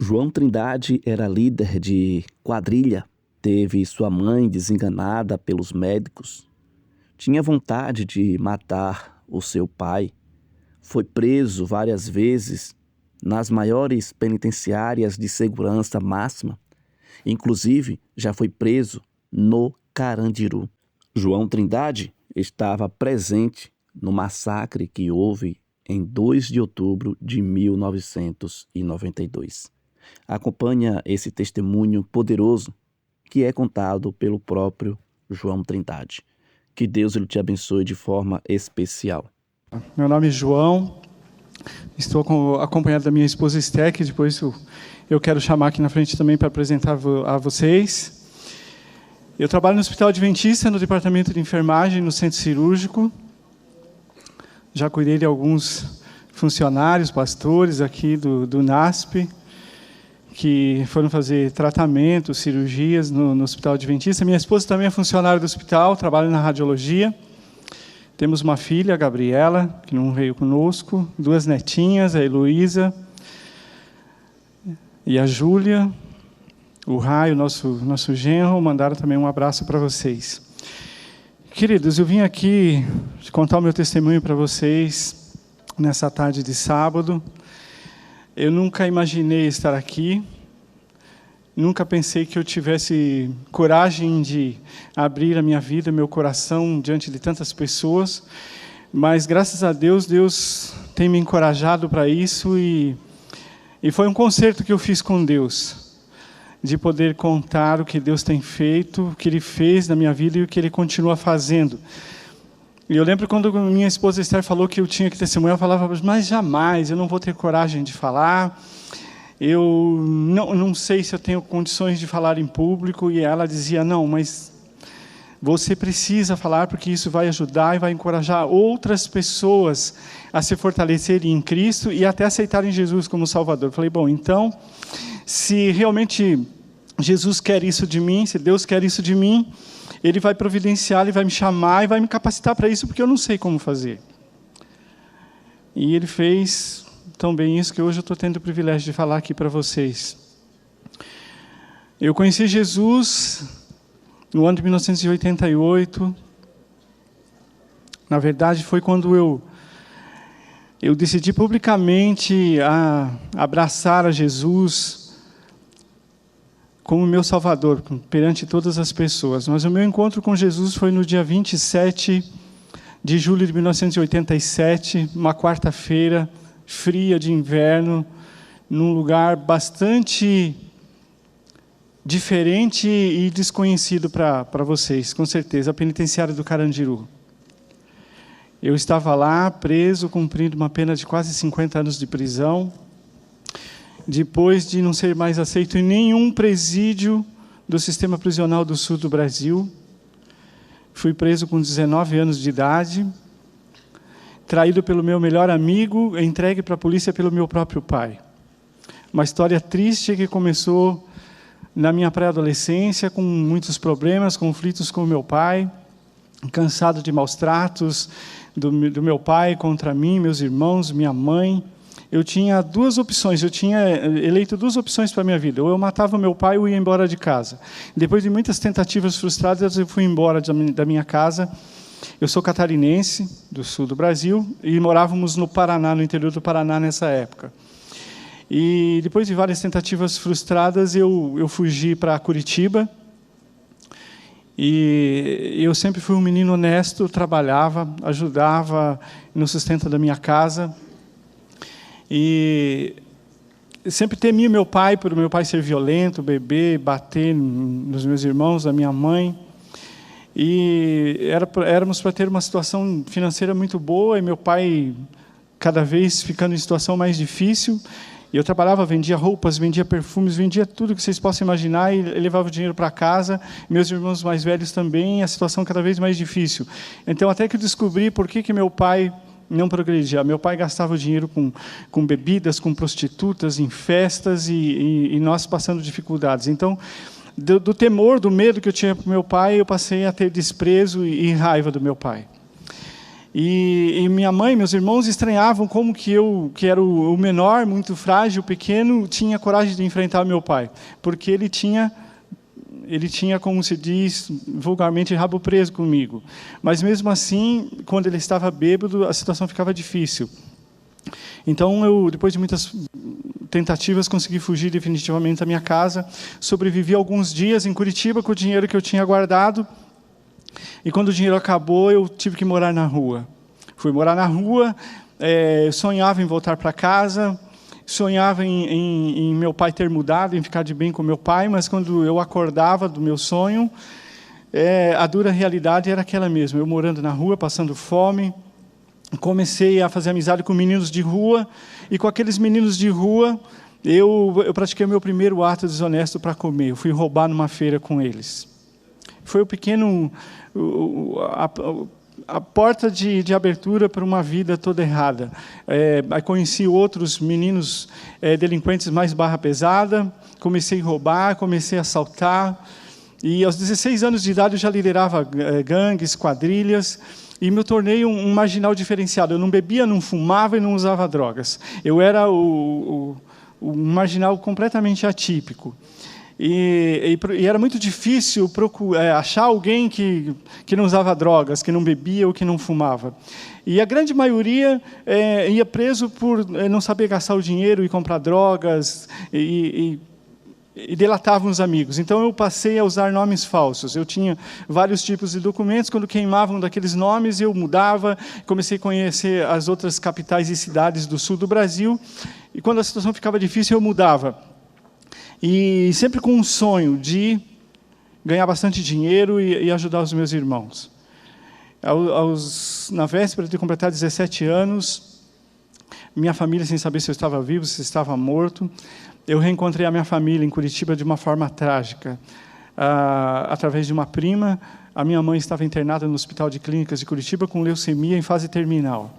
João Trindade era líder de quadrilha, teve sua mãe desenganada pelos médicos, tinha vontade de matar o seu pai, foi preso várias vezes nas maiores penitenciárias de segurança máxima, inclusive já foi preso no Carandiru. João Trindade estava presente no massacre que houve em 2 de outubro de 1992. Acompanha esse testemunho poderoso que é contado pelo próprio João Trindade. Que Deus ele te abençoe de forma especial. Meu nome é João, estou acompanhado da minha esposa Esther, que depois eu quero chamar aqui na frente também para apresentar a vocês. Eu trabalho no Hospital Adventista, no departamento de enfermagem, no centro cirúrgico. Já cuidei de alguns funcionários, pastores aqui do NASP, que foram fazer tratamentos, cirurgias no Hospital Adventista. Minha esposa também é funcionária do hospital, trabalha na radiologia. Temos uma filha, a Gabriela, que não veio conosco, 2 netinhas, a Heloísa e a Júlia. O Raio, nosso genro, mandaram também um abraço para vocês. Queridos, eu vim aqui contar o meu testemunho para vocês nessa tarde de sábado. Eu nunca imaginei estar aqui, nunca pensei que eu tivesse coragem de abrir a minha vida, meu coração, diante de tantas pessoas, mas, graças a Deus, Deus tem me encorajado para isso e foi um concerto que eu fiz com Deus, de poder contar o que Deus tem feito, o que Ele fez na minha vida e o que Ele continua fazendo. E eu lembro quando minha esposa Esther falou que eu tinha que testemunhar, eu falava, mas jamais, eu não vou ter coragem de falar, eu não sei se eu tenho condições de falar em público, e ela dizia, não, mas você precisa falar, porque isso vai ajudar e vai encorajar outras pessoas a se fortalecerem em Cristo e até aceitarem Jesus como Salvador. Eu falei, bom, então, se realmente Jesus quer isso de mim, se Deus quer isso de mim, Ele vai providenciar, Ele vai me chamar e vai me capacitar para isso, porque eu não sei como fazer. E Ele fez tão bem isso que hoje eu estou tendo o privilégio de falar aqui para vocês. Eu conheci Jesus no ano de 1988. Na verdade, foi quando eu decidi publicamente abraçar a Jesus como meu Salvador, perante todas as pessoas. Mas o meu encontro com Jesus foi no dia 27 de julho de 1987, uma quarta-feira, fria de inverno, num lugar bastante diferente e desconhecido para vocês, com certeza, a penitenciária do Carandiru. Eu estava lá, preso, cumprindo uma pena de quase 50 anos de prisão, depois de não ser mais aceito em nenhum presídio do sistema prisional do sul do Brasil. Fui preso com 19 anos de idade, traído pelo meu melhor amigo, entregue para a polícia pelo meu próprio pai. Uma história triste que começou na minha pré-adolescência, com muitos problemas, conflitos com o meu pai, cansado de maus tratos do meu pai contra mim, meus irmãos, minha mãe. Eu tinha 2 opções, eu tinha eleito 2 opções para a minha vida. Ou eu matava meu pai ou ia embora de casa. Depois de muitas tentativas frustradas, eu fui embora da minha casa. Eu sou catarinense, do sul do Brasil, e morávamos no Paraná, no interior do Paraná, nessa época. E depois de várias tentativas frustradas, eu fugi para Curitiba. E eu sempre fui um menino honesto, trabalhava, ajudava no sustento da minha casa. E sempre temia meu pai, por meu pai ser violento, beber, bater nos meus irmãos, na minha mãe. E éramos para ter uma situação financeira muito boa, e meu pai cada vez ficando em situação mais difícil. E eu trabalhava, vendia roupas, vendia perfumes, vendia tudo que vocês possam imaginar, e levava o dinheiro para casa. Meus irmãos mais velhos também, a situação cada vez mais difícil. Então, até que eu descobri por que meu pai não progredia. Meu pai gastava o dinheiro com bebidas, com prostitutas, em festas, e nós passando dificuldades. Então, do temor, do medo que eu tinha para o meu pai, eu passei a ter desprezo e raiva do meu pai. E minha mãe e meus irmãos estranhavam como que eu, que era o menor, muito frágil, pequeno, tinha coragem de enfrentar meu pai, porque ele tinha, como se diz vulgarmente, rabo preso comigo. Mas mesmo assim, quando ele estava bêbado, a situação ficava difícil. Então, eu, depois de muitas tentativas, consegui fugir definitivamente da minha casa. Sobrevivi alguns dias em Curitiba com o dinheiro que eu tinha guardado. E quando o dinheiro acabou, eu tive que morar na rua. Fui morar na rua, sonhava em voltar para casa, sonhava em meu pai ter mudado, em ficar de bem com meu pai, mas quando eu acordava do meu sonho, a dura realidade era aquela mesma. Eu morando na rua, passando fome, comecei a fazer amizade com meninos de rua, e com aqueles meninos de rua, eu pratiquei o meu primeiro ato desonesto para comer. Eu fui roubar numa feira com eles. Foi o pequeno... a porta de abertura para uma vida toda errada. Aí conheci outros meninos delinquentes mais barra pesada, comecei a roubar, comecei a assaltar, e aos 16 anos de idade eu já liderava gangues, quadrilhas, e me tornei um marginal diferenciado. Eu não bebia, não fumava e não usava drogas. Eu era um marginal completamente atípico. E era muito difícil achar alguém que não usava drogas, que não bebia ou que não fumava. E a grande maioria ia preso por não saber gastar o dinheiro e comprar drogas, e delatavam os amigos. Então, eu passei a usar nomes falsos. Eu tinha vários tipos de documentos. Quando queimavam daqueles nomes, eu mudava. Comecei a conhecer as outras capitais e cidades do sul do Brasil. E quando a situação ficava difícil, eu mudava. E sempre com um sonho de ganhar bastante dinheiro e ajudar os meus irmãos. Na véspera de completar 17 anos, minha família, sem saber se eu estava vivo, se estava morto, eu reencontrei a minha família em Curitiba de uma forma trágica. Através de uma prima, a minha mãe estava internada no Hospital de Clínicas de Curitiba com leucemia em fase terminal.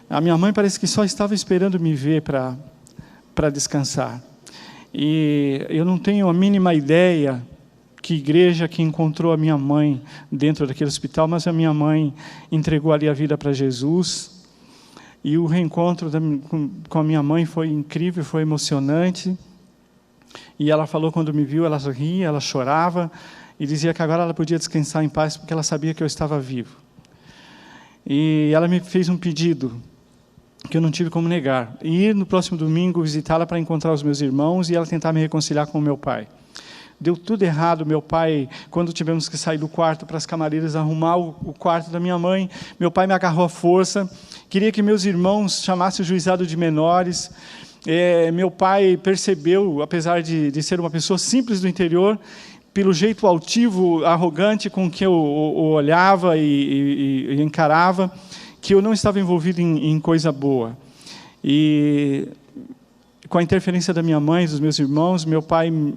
A minha mãe parece que só estava esperando me ver para descansar. E eu não tenho a mínima ideia que igreja que encontrou a minha mãe dentro daquele hospital, mas a minha mãe entregou ali a vida para Jesus. E o reencontro com a minha mãe foi incrível, foi emocionante. E ela falou, quando me viu, ela ria, ela chorava, e dizia que agora ela podia descansar em paz, porque ela sabia que eu estava vivo. E ela me fez um pedido que eu não tive como negar: ir no próximo domingo visitá-la para encontrar os meus irmãos e ela tentar me reconciliar com o meu pai. Deu tudo errado. Meu pai, quando tivemos que sair do quarto para as camareiras arrumar o quarto da minha mãe, meu pai me agarrou à força, queria que meus irmãos chamassem o juizado de menores. Meu pai percebeu, apesar de ser uma pessoa simples do interior, pelo jeito altivo, arrogante com que eu olhava e encarava, que eu não estava envolvido em coisa boa. E com a interferência da minha mãe, dos meus irmãos,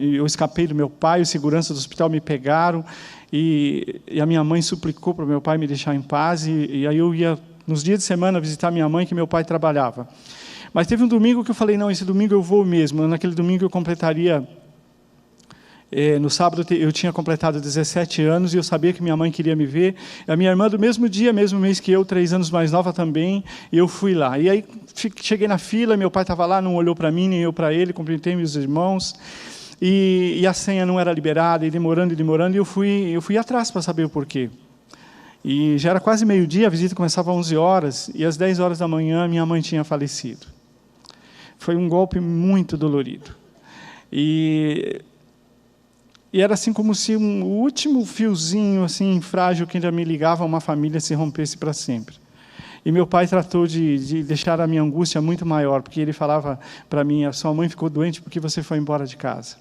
eu escapei do meu pai, os seguranças do hospital me pegaram, e a minha mãe suplicou para o meu pai me deixar em paz, e aí eu ia, nos dias de semana, visitar minha mãe, que meu pai trabalhava. Mas teve um domingo que eu falei, não, esse domingo eu vou mesmo. Naquele domingo eu completaria... no sábado eu tinha completado 17 anos e eu sabia que minha mãe queria me ver. A minha irmã, do mesmo dia, mesmo mês que eu, 3 anos mais nova também, e eu fui lá. E aí cheguei na fila, meu pai estava lá, não olhou para mim, nem eu para ele, cumprimentei meus irmãos, e a senha não era liberada, e demorando, e eu fui atrás para saber o porquê. E já era quase meio-dia, a visita começava às 11 horas, e às 10 horas da manhã minha mãe tinha falecido. Foi um golpe muito dolorido. E era assim como se o último fiozinho assim frágil que ainda me ligava a uma família se rompesse para sempre. E meu pai tratou de deixar a minha angústia muito maior, porque ele falava para mim: a sua mãe ficou doente porque você foi embora de casa.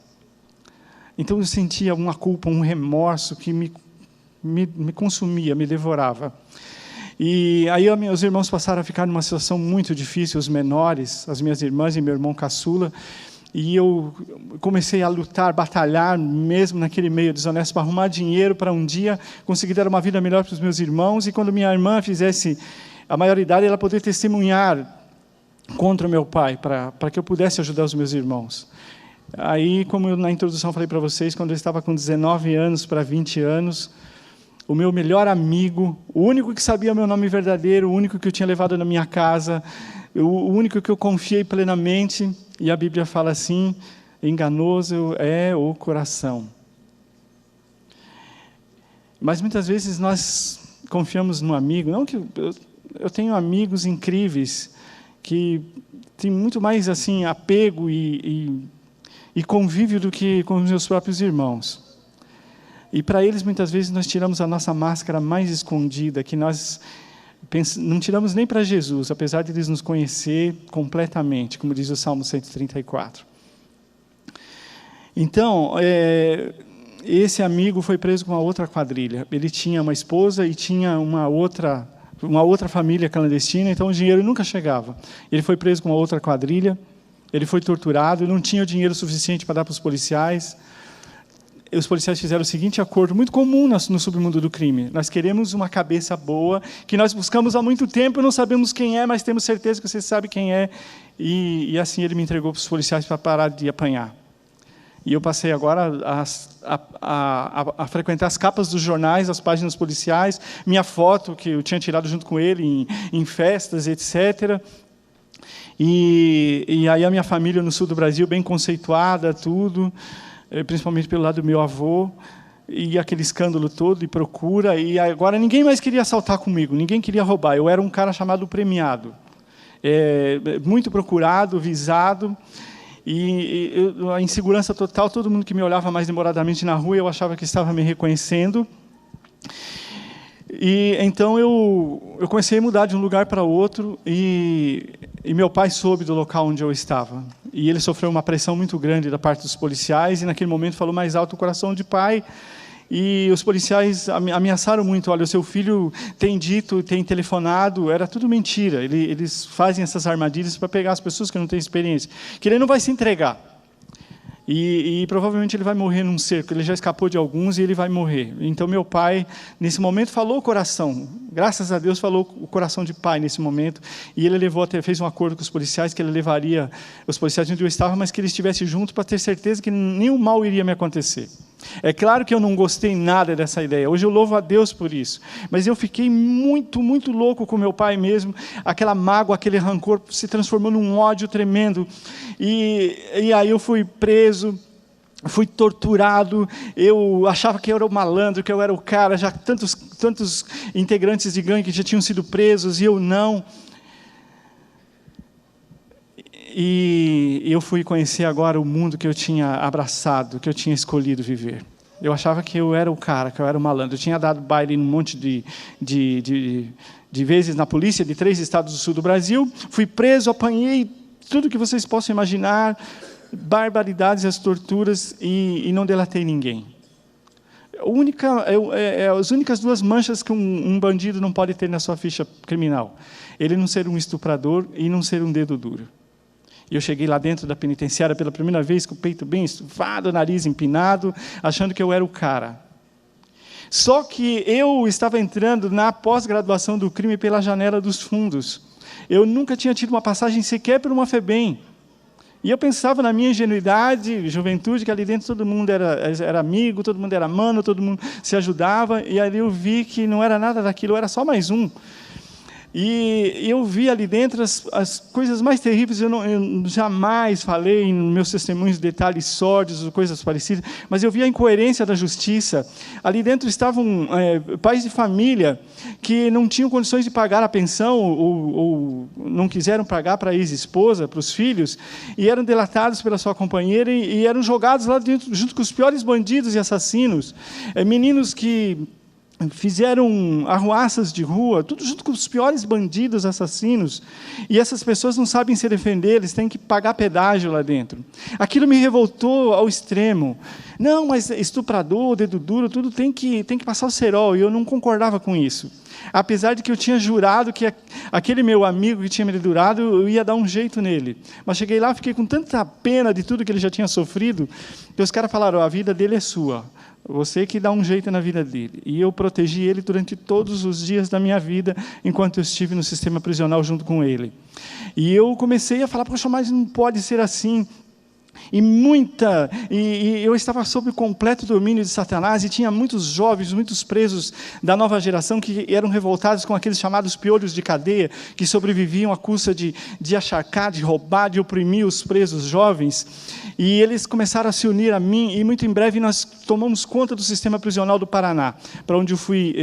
Então eu sentia uma culpa, um remorso que me consumia, me devorava. E aí meus irmãos passaram a ficar numa situação muito difícil, os menores, as minhas irmãs e meu irmão caçula. E eu comecei a lutar, batalhar, mesmo naquele meio desonesto, para arrumar dinheiro para um dia conseguir dar uma vida melhor para os meus irmãos. E quando minha irmã fizesse a maioridade, ela poder testemunhar contra o meu pai, para que eu pudesse ajudar os meus irmãos. Aí, como eu na introdução falei para vocês, quando eu estava com 19 anos para 20 anos, o meu melhor amigo, o único que sabia meu nome verdadeiro, o único que eu tinha levado na minha casa, o único que eu confiei plenamente. E a Bíblia fala assim: enganoso é o coração. Mas muitas vezes nós confiamos no amigo. Não que eu tenho amigos incríveis que têm muito mais assim apego e convívio do que com os meus próprios irmãos. E para eles, muitas vezes, nós tiramos a nossa máscara mais escondida, que nós não tiramos nem para Jesus, apesar de eles nos conhecer completamente, como diz o Salmo 134. Então, esse amigo foi preso com uma outra quadrilha. Ele tinha uma esposa e tinha uma outra família clandestina, então o dinheiro nunca chegava. Ele foi preso com uma outra quadrilha, ele foi torturado, não tinha o dinheiro suficiente para dar para os policiais. Os policiais fizeram o seguinte acordo, muito comum no submundo do crime: nós queremos uma cabeça boa, que nós buscamos há muito tempo, não sabemos quem é, mas temos certeza que você sabe quem é. E assim ele me entregou para os policiais para parar de apanhar. E eu passei agora a frequentar as capas dos jornais, as páginas policiais, minha foto que eu tinha tirado junto com ele em festas, etc. E aí a minha família no sul do Brasil, bem conceituada, tudo, principalmente pelo lado do meu avô, e aquele escândalo todo, e procura, e agora ninguém mais queria assaltar comigo, ninguém queria roubar. Eu era um cara chamado premiado, muito procurado, visado, e a insegurança total, todo mundo que me olhava mais demoradamente na rua, eu achava que estava me reconhecendo. E então eu comecei a mudar de um lugar para outro, e meu pai soube do local onde eu estava. E ele sofreu uma pressão muito grande da parte dos policiais, e naquele momento falou mais alto: o coração de pai. E os policiais ameaçaram muito: olha, o seu filho tem dito, tem telefonado. Era tudo mentira. Eles fazem essas armadilhas para pegar as pessoas que não têm experiência, que ele não vai se entregar. E provavelmente ele vai morrer num cerco. Ele já escapou de alguns e ele vai morrer. Então, meu pai, nesse momento, falou o coração. Graças a Deus, falou o coração de pai nesse momento. E ele fez um acordo com os policiais, que ele levaria os policiais onde eu estava, mas que ele estivesse junto para ter certeza que nenhum mal iria me acontecer. É claro que eu não gostei nada dessa ideia. Hoje eu louvo a Deus por isso. Mas eu fiquei muito, muito louco com meu pai mesmo. Aquela mágoa, aquele rancor se transformou num ódio tremendo. E aí eu fui preso, fui torturado. Eu achava que eu era o malandro, que eu era o cara. Já tantos integrantes de gangue que já tinham sido presos e eu não. E eu fui conhecer agora o mundo que eu tinha abraçado, que eu tinha escolhido viver. Eu achava que eu era o cara, que eu era o malandro. Eu tinha dado baile num monte de vezes na polícia de 3 estados do sul do Brasil. Fui preso, apanhei tudo que vocês possam imaginar, barbaridades, as torturas, e não delatei ninguém. As únicas 2 manchas que um bandido não pode ter na sua ficha criminal: ele não ser um estuprador e não ser um dedo duro. E eu cheguei lá dentro da penitenciária pela primeira vez, com o peito bem estufado, o nariz empinado, achando que eu era o cara. Só que eu estava entrando na pós-graduação do crime pela janela dos fundos. Eu nunca tinha tido uma passagem sequer por uma FEBEM. E eu pensava na minha ingenuidade, juventude, que ali dentro todo mundo era amigo, todo mundo era mano, todo mundo se ajudava. E ali eu vi que não era nada daquilo, eu era só mais um. E eu vi ali dentro as coisas mais terríveis. Eu jamais falei em meus testemunhos detalhes sórdidos ou coisas parecidas, mas eu vi a incoerência da justiça. Ali dentro estavam pais de família que não tinham condições de pagar a pensão ou não quiseram pagar para a ex-esposa, para os filhos, e eram delatados pela sua companheira e eram jogados lá dentro junto com os piores bandidos e assassinos. Meninos que fizeram arruaças de rua, tudo junto com os piores bandidos, assassinos, e essas pessoas não sabem se defender, eles têm que pagar pedágio lá dentro. Aquilo me revoltou ao extremo. Não, mas estuprador, dedo duro, tudo tem que passar o cerol, e eu não concordava com isso. Apesar de que eu tinha jurado que aquele meu amigo que tinha me dedurado, eu ia dar um jeito nele. Mas cheguei lá, fiquei com tanta pena de tudo que ele já tinha sofrido, que os caras falaram: a vida dele é sua. Você que dá um jeito na vida dele. E eu protegi ele durante todos os dias da minha vida, enquanto eu estive no sistema prisional junto com ele. E eu comecei a falar: poxa, mas não pode ser assim. E eu estava sob o completo domínio de Satanás, e tinha muitos jovens, muitos presos da nova geração que eram revoltados com aqueles chamados piolhos de cadeia, que sobreviviam à custa de acharcar, de roubar, de oprimir os presos jovens. E eles começaram a se unir a mim, e muito em breve nós tomamos conta do sistema prisional do Paraná, para onde eu fui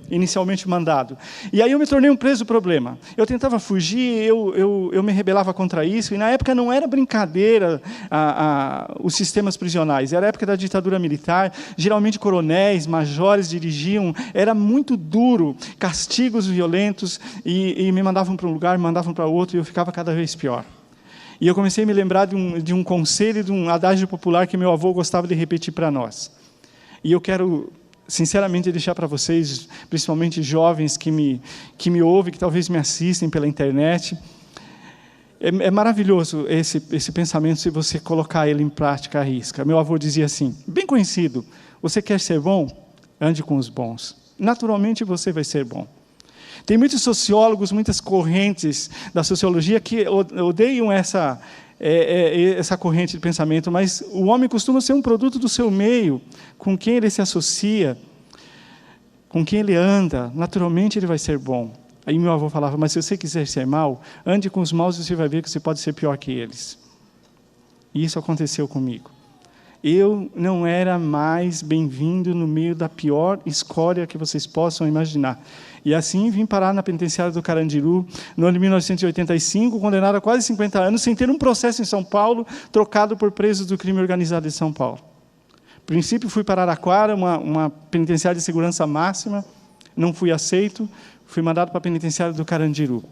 inicialmente mandado. E aí eu me tornei um preso problema. Eu tentava fugir, eu me rebelava contra isso, e na época não era brincadeira os sistemas prisionais, era a época da ditadura militar, geralmente coronéis, majores dirigiam, era muito duro, castigos violentos, e me mandavam para um lugar, me mandavam para outro, e eu ficava cada vez pior. E eu comecei a me lembrar de um conselho, de um adágio popular que meu avô gostava de repetir para nós. E eu quero, sinceramente, deixar para vocês, principalmente jovens que me ouvem, que talvez me assistem pela internet. É maravilhoso esse pensamento, se você colocar ele em prática à risca. Meu avô dizia assim, bem conhecido: você quer ser bom? Ande com os bons. Naturalmente você vai ser bom. Tem muitos sociólogos, muitas correntes da sociologia que odeiam essa corrente de pensamento, mas o homem costuma ser um produto do seu meio, com quem ele se associa, com quem ele anda, naturalmente ele vai ser bom. Aí meu avô falava, mas se você quiser ser mal, ande com os maus e você vai ver que você pode ser pior que eles. E isso aconteceu comigo. Eu não era mais bem-vindo no meio da pior escória que vocês possam imaginar. E assim vim parar na penitenciária do Carandiru, no ano de 1985, condenado a quase 50 anos, sem ter um processo em São Paulo, trocado por presos do crime organizado de São Paulo. No princípio, fui para Araraquara, uma penitenciária de segurança máxima, não fui aceito, fui mandado para a penitenciária do Carandiru.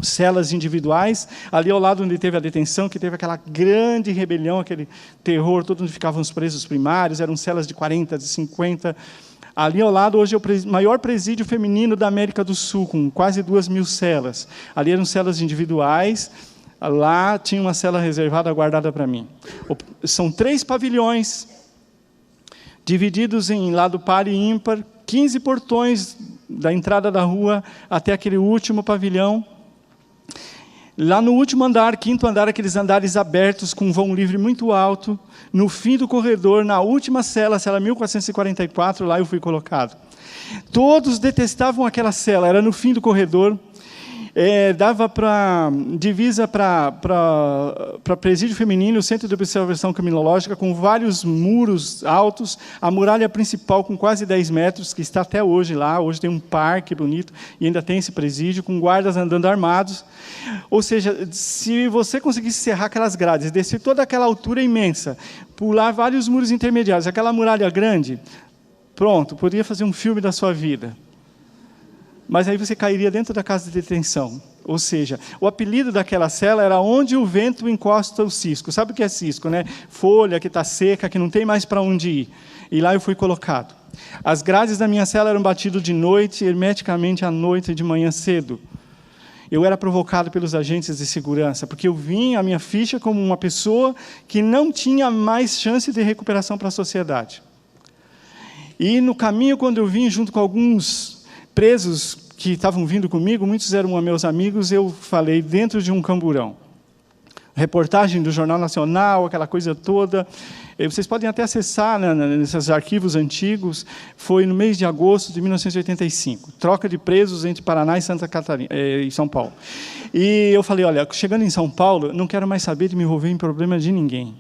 Celas individuais, ali ao lado onde teve a detenção, que teve aquela grande rebelião, aquele terror, todo onde ficavam os presos primários, eram celas de 40, de 50. Ali ao lado, hoje, é o maior presídio feminino da América do Sul, com quase 2.000 celas. Ali eram celas individuais, lá tinha uma cela reservada, guardada para mim. São 3 pavilhões, divididos em lado par e ímpar, 15 portões da entrada da rua até aquele último pavilhão. Lá no último andar, 5º andar, aqueles andares abertos com um vão livre muito alto, no fim do corredor, na última cela 1444, lá eu fui colocado. Todos detestavam aquela cela, era no fim do corredor, dava para divisa para presídio feminino, o centro de observação criminológica, com vários muros altos, a muralha principal com quase 10 metros, que está até hoje lá, hoje tem um parque bonito, e ainda tem esse presídio, com guardas andando armados. Ou seja, se você conseguisse serrar aquelas grades, descer toda aquela altura imensa, pular vários muros intermediários, aquela muralha grande, pronto, poderia fazer um filme da sua vida. Mas aí você cairia dentro da casa de detenção. Ou seja, o apelido daquela cela era onde o vento encosta o cisco. Sabe o que é cisco, né? Folha que está seca, que não tem mais para onde ir. E lá eu fui colocado. As grades da minha cela eram batidas de noite, hermeticamente à noite e de manhã cedo. Eu era provocado pelos agentes de segurança, porque eu vim a minha ficha como uma pessoa que não tinha mais chance de recuperação para a sociedade. E no caminho, quando eu vim junto com alguns presos que estavam vindo comigo, muitos eram meus amigos, eu falei dentro de um camburão. Reportagem do Jornal Nacional, aquela coisa toda. Vocês podem até acessar nesses arquivos antigos. Foi no mês de agosto de 1985. Troca de presos entre Paraná e Santa Catarina, e São Paulo. E eu falei, olha, chegando em São Paulo, não quero mais saber de me envolver em problema de ninguém.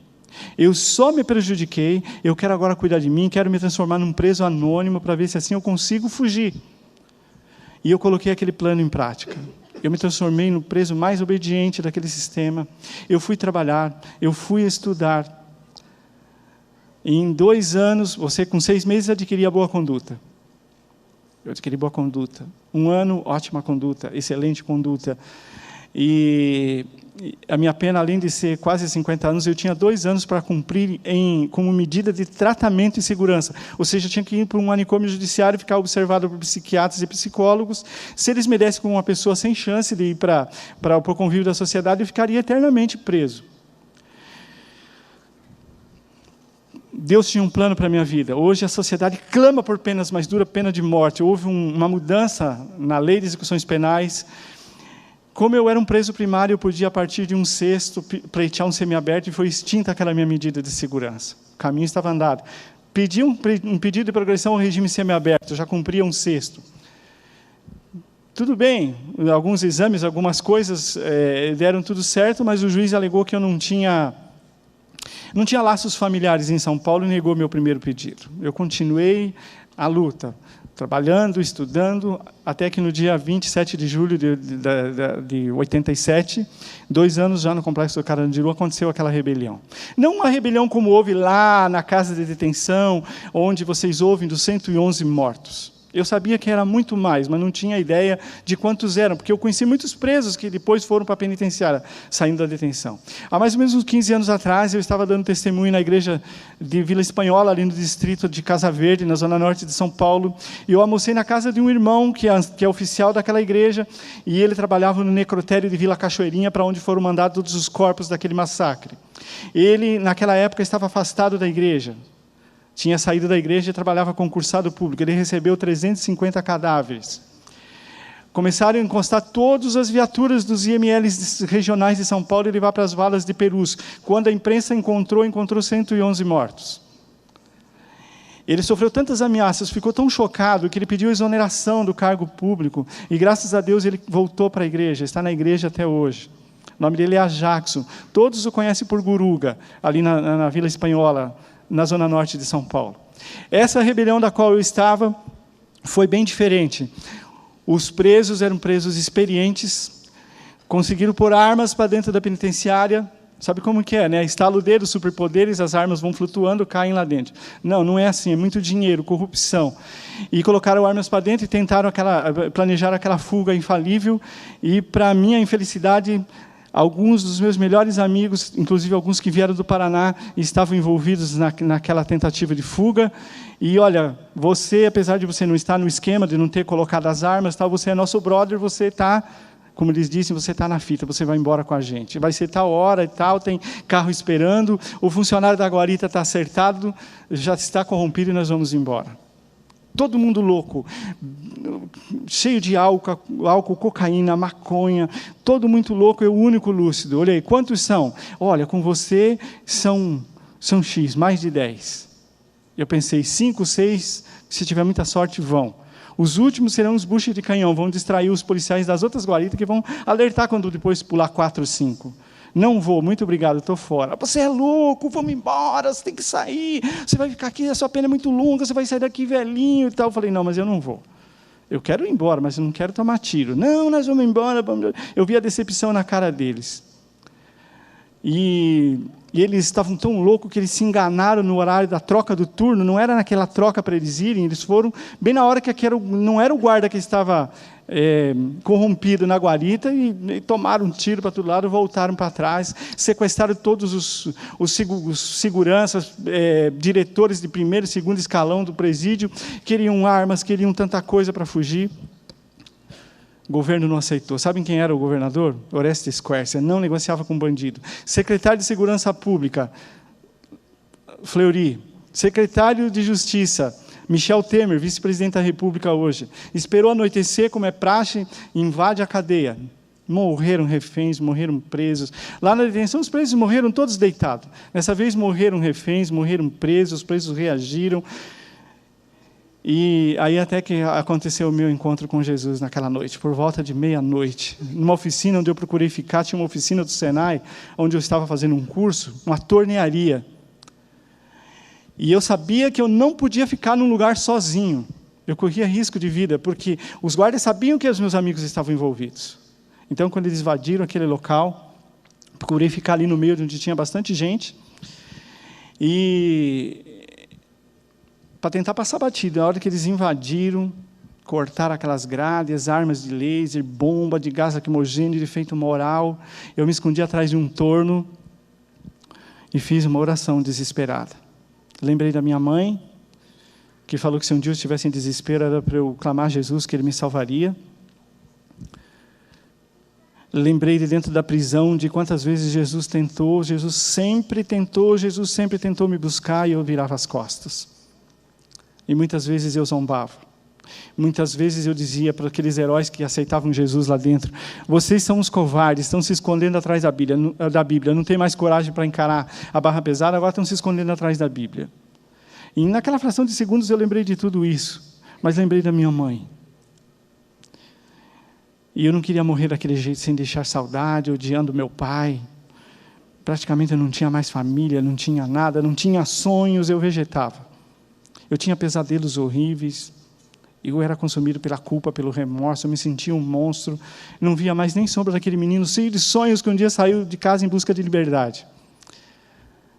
Eu só me prejudiquei, eu quero agora cuidar de mim, quero me transformar num preso anônimo para ver se assim eu consigo fugir. E eu coloquei aquele plano em prática. Eu me transformei no preso mais obediente daquele sistema. Eu fui trabalhar, eu fui estudar. E em 2 anos, você com 6 meses adquiria boa conduta. Eu adquiri boa conduta. 1 ano, ótima conduta, excelente conduta. E a minha pena, além de ser quase 50 anos, eu tinha 2 anos para cumprir como medida de tratamento e segurança. Ou seja, eu tinha que ir para um manicômio judiciário e ficar observado por psiquiatras e psicólogos. Se eles me dessem como uma pessoa sem chance de ir para o convívio da sociedade, eu ficaria eternamente preso. Deus tinha um plano para a minha vida. Hoje a sociedade clama por penas mais duras, pena de morte. Houve uma mudança na lei de execuções penais, Como eu era um preso primário, eu podia, a partir de um cesto, pleitear um semiaberto, e foi extinta aquela minha medida de segurança. O caminho estava andado. Pedi um pedido de progressão ao regime semiaberto, eu já cumpria um cesto. Tudo bem, alguns exames, algumas coisas deram tudo certo, mas o juiz alegou que eu não tinha laços familiares em São Paulo e negou meu primeiro pedido. Eu continuei a luta, trabalhando, estudando, até que no dia 27 de julho de 87, 2 anos já no Complexo do Carandiru, aconteceu aquela rebelião. Não uma rebelião como houve lá na casa de detenção, onde vocês ouvem dos 111 mortos. Eu sabia que era muito mais, mas não tinha ideia de quantos eram, porque eu conheci muitos presos que depois foram para a penitenciária, saindo da detenção. Há mais ou menos uns 15 anos atrás, eu estava dando testemunho na igreja de Vila Espanhola, ali no distrito de Casa Verde, na zona norte de São Paulo, e eu almocei na casa de um irmão que é oficial daquela igreja, e ele trabalhava no necrotério de Vila Cachoeirinha, para onde foram mandados todos os corpos daquele massacre. Ele, naquela época, estava afastado da igreja. Tinha saído da igreja e trabalhava concursado público. Ele recebeu 350 cadáveres. Começaram a encostar todas as viaturas dos IMLs regionais de São Paulo e levar para as valas de Perus. Quando a imprensa encontrou 111 mortos. Ele sofreu tantas ameaças, ficou tão chocado, que ele pediu exoneração do cargo público. E, graças a Deus, ele voltou para a igreja. Está na igreja até hoje. O nome dele é Ajaxo. Todos o conhecem por Guruga, ali na Vila Espanhola, na zona norte de São Paulo. Essa rebelião da qual eu estava foi bem diferente. Os presos eram presos experientes, conseguiram pôr armas para dentro da penitenciária. Sabe como que é, né? Estala o dedo, superpoderes, as armas vão flutuando, caem lá dentro. Não, não é assim, é muito dinheiro, corrupção. E colocaram armas para dentro e tentaram planejar aquela fuga infalível. E, para minha infelicidade, alguns dos meus melhores amigos, inclusive alguns que vieram do Paraná, estavam envolvidos naquela tentativa de fuga. E, olha, você, apesar de você não estar no esquema, de não ter colocado as armas, tal, você é nosso brother, você está, como eles dizem, você está na fita, você vai embora com a gente. Vai ser tal hora e tal, tem carro esperando, o funcionário da guarita está acertado, já está corrompido e nós vamos embora. Todo mundo louco, cheio de álcool, cocaína, maconha, todo muito louco, eu o único lúcido. Olhei, quantos são? Olha, com você são X, mais de 10. Eu pensei, 5, 6, se tiver muita sorte, vão. Os últimos serão os buchas de canhão, vão distrair os policiais das outras guaritas, que vão alertar quando depois pular 4 ou 5. Não vou, muito obrigado, estou fora. Você é louco, vamos embora, você tem que sair, você vai ficar aqui, a sua pena é muito longa, você vai sair daqui velhinho e tal. Eu falei, não, mas eu não vou. Eu quero ir embora, mas eu não quero tomar tiro. Não, nós vamos embora. Eu vi a decepção na cara deles. E eles estavam tão loucos que eles se enganaram no horário da troca do turno, não era naquela troca para eles irem, eles foram bem na hora que não era o guarda que estava corrompido na guarita, e tomaram um tiro para todo lado, voltaram para trás, sequestraram todos os seguranças, diretores de primeiro e segundo escalão do presídio, queriam armas, queriam tanta coisa para fugir. O governo não aceitou. Sabem quem era o governador? Orestes Quercia, não negociava com bandido. Secretário de Segurança Pública, Fleury. Secretário de Justiça, Michel Temer, vice-presidente da República hoje. Esperou anoitecer, como é praxe, invade a cadeia. Morreram reféns, morreram presos. Lá na detenção, os presos morreram todos deitados. Dessa vez morreram reféns, morreram presos, os presos reagiram. E aí até que aconteceu o meu encontro com Jesus naquela noite, por volta de meia-noite, numa oficina onde eu procurei ficar, tinha uma oficina do Senai, onde eu estava fazendo um curso, uma tornearia. E eu sabia que eu não podia ficar num lugar sozinho. Eu corria risco de vida, porque os guardas sabiam que os meus amigos estavam envolvidos. Então, quando eles invadiram aquele local, procurei ficar ali no meio, onde tinha bastante gente, e para tentar passar batido. Na hora que eles invadiram, cortaram aquelas grades, armas de laser, bomba de gás lacrimogêneo, de efeito moral, eu me escondi atrás de um torno e fiz uma oração desesperada. Lembrei da minha mãe, que falou que se um dia eu estivesse em desespero, era para eu clamar a Jesus, que Ele me salvaria. Lembrei de dentro da prisão, de quantas vezes Jesus sempre tentou me buscar, e eu virava as costas. E muitas vezes eu zombava. Muitas vezes eu dizia para aqueles heróis que aceitavam Jesus lá dentro: vocês são os covardes, estão se escondendo atrás da Bíblia, não tem mais coragem para encarar a barra pesada, agora estão se escondendo atrás da Bíblia. E naquela fração de segundos eu lembrei de tudo isso, mas lembrei da minha mãe. E eu não queria morrer daquele jeito, sem deixar saudade, odiando meu pai. Praticamente eu não tinha mais família, não tinha nada, não tinha sonhos, eu vegetava. Eu tinha pesadelos horríveis, eu era consumido pela culpa, pelo remorso, eu me sentia um monstro, não via mais nem sombra daquele menino cheio de sonhos que um dia saiu de casa em busca de liberdade.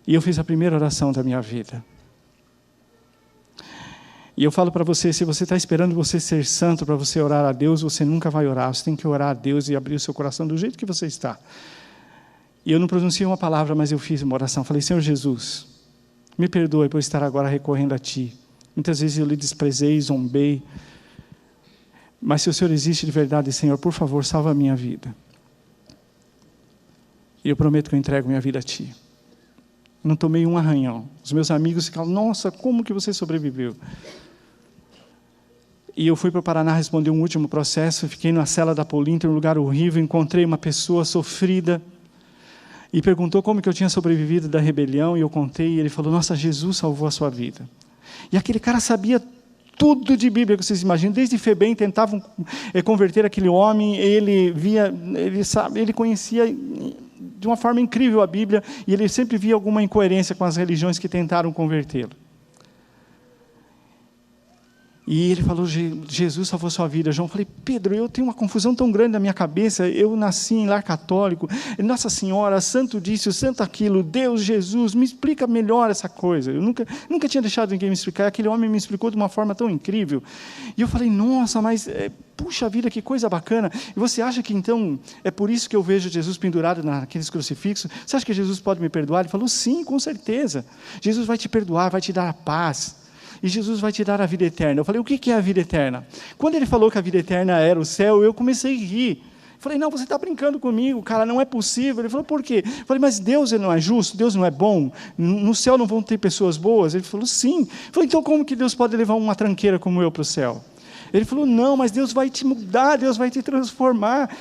E eu fiz a primeira oração da minha vida. E eu falo para você, se você está esperando você ser santo para você orar a Deus, você nunca vai orar. Você tem que orar a Deus e abrir o seu coração do jeito que você está. E eu não pronunciei uma palavra, mas eu fiz uma oração. Falei: Senhor Jesus, me perdoe por estar agora recorrendo a Ti. Muitas vezes eu lhe desprezei, zombei. Mas se o Senhor existe de verdade, Senhor, por favor, salva a minha vida. E eu prometo que eu entrego minha vida a Ti. Não tomei um arranhão. Os meus amigos ficaram: nossa, como que você sobreviveu? E eu fui para o Paraná responder um último processo, fiquei na cela da Polinter, um lugar horrível, encontrei uma pessoa sofrida, e perguntou como que eu tinha sobrevivido da rebelião, e eu contei, e ele falou: nossa, Jesus salvou a sua vida. E aquele cara sabia tudo de Bíblia que vocês imaginam, desde Febem tentavam converter aquele homem, ele conhecia de uma forma incrível a Bíblia, e ele sempre via alguma incoerência com as religiões que tentaram convertê-lo. E ele falou: Jesus salvou sua vida, João. Eu falei: Pedro, eu tenho uma confusão tão grande na minha cabeça, eu nasci em lar católico, Nossa Senhora, santo disso, santo aquilo, Deus, Jesus, me explica melhor essa coisa. Eu nunca tinha deixado ninguém me explicar, aquele homem me explicou de uma forma tão incrível. E eu falei: nossa, mas, puxa vida, que coisa bacana. E você acha que então, é por isso que eu vejo Jesus pendurado naqueles crucifixos? Você acha que Jesus pode me perdoar? Ele falou: sim, com certeza. Jesus vai te perdoar, vai te dar a paz. E Jesus vai te dar a vida eterna. Eu falei: o que é a vida eterna? Quando ele falou que a vida eterna era o céu, eu comecei a rir. Falei: não, você está brincando comigo, cara, não é possível. Ele falou: por quê? Eu falei: mas Deus, ele não é justo? Deus não é bom? No céu não vão ter pessoas boas? Ele falou: sim. Eu falei: então como que Deus pode levar uma tranqueira como eu para o céu? Ele falou: não, mas Deus vai te mudar, Deus vai te transformar.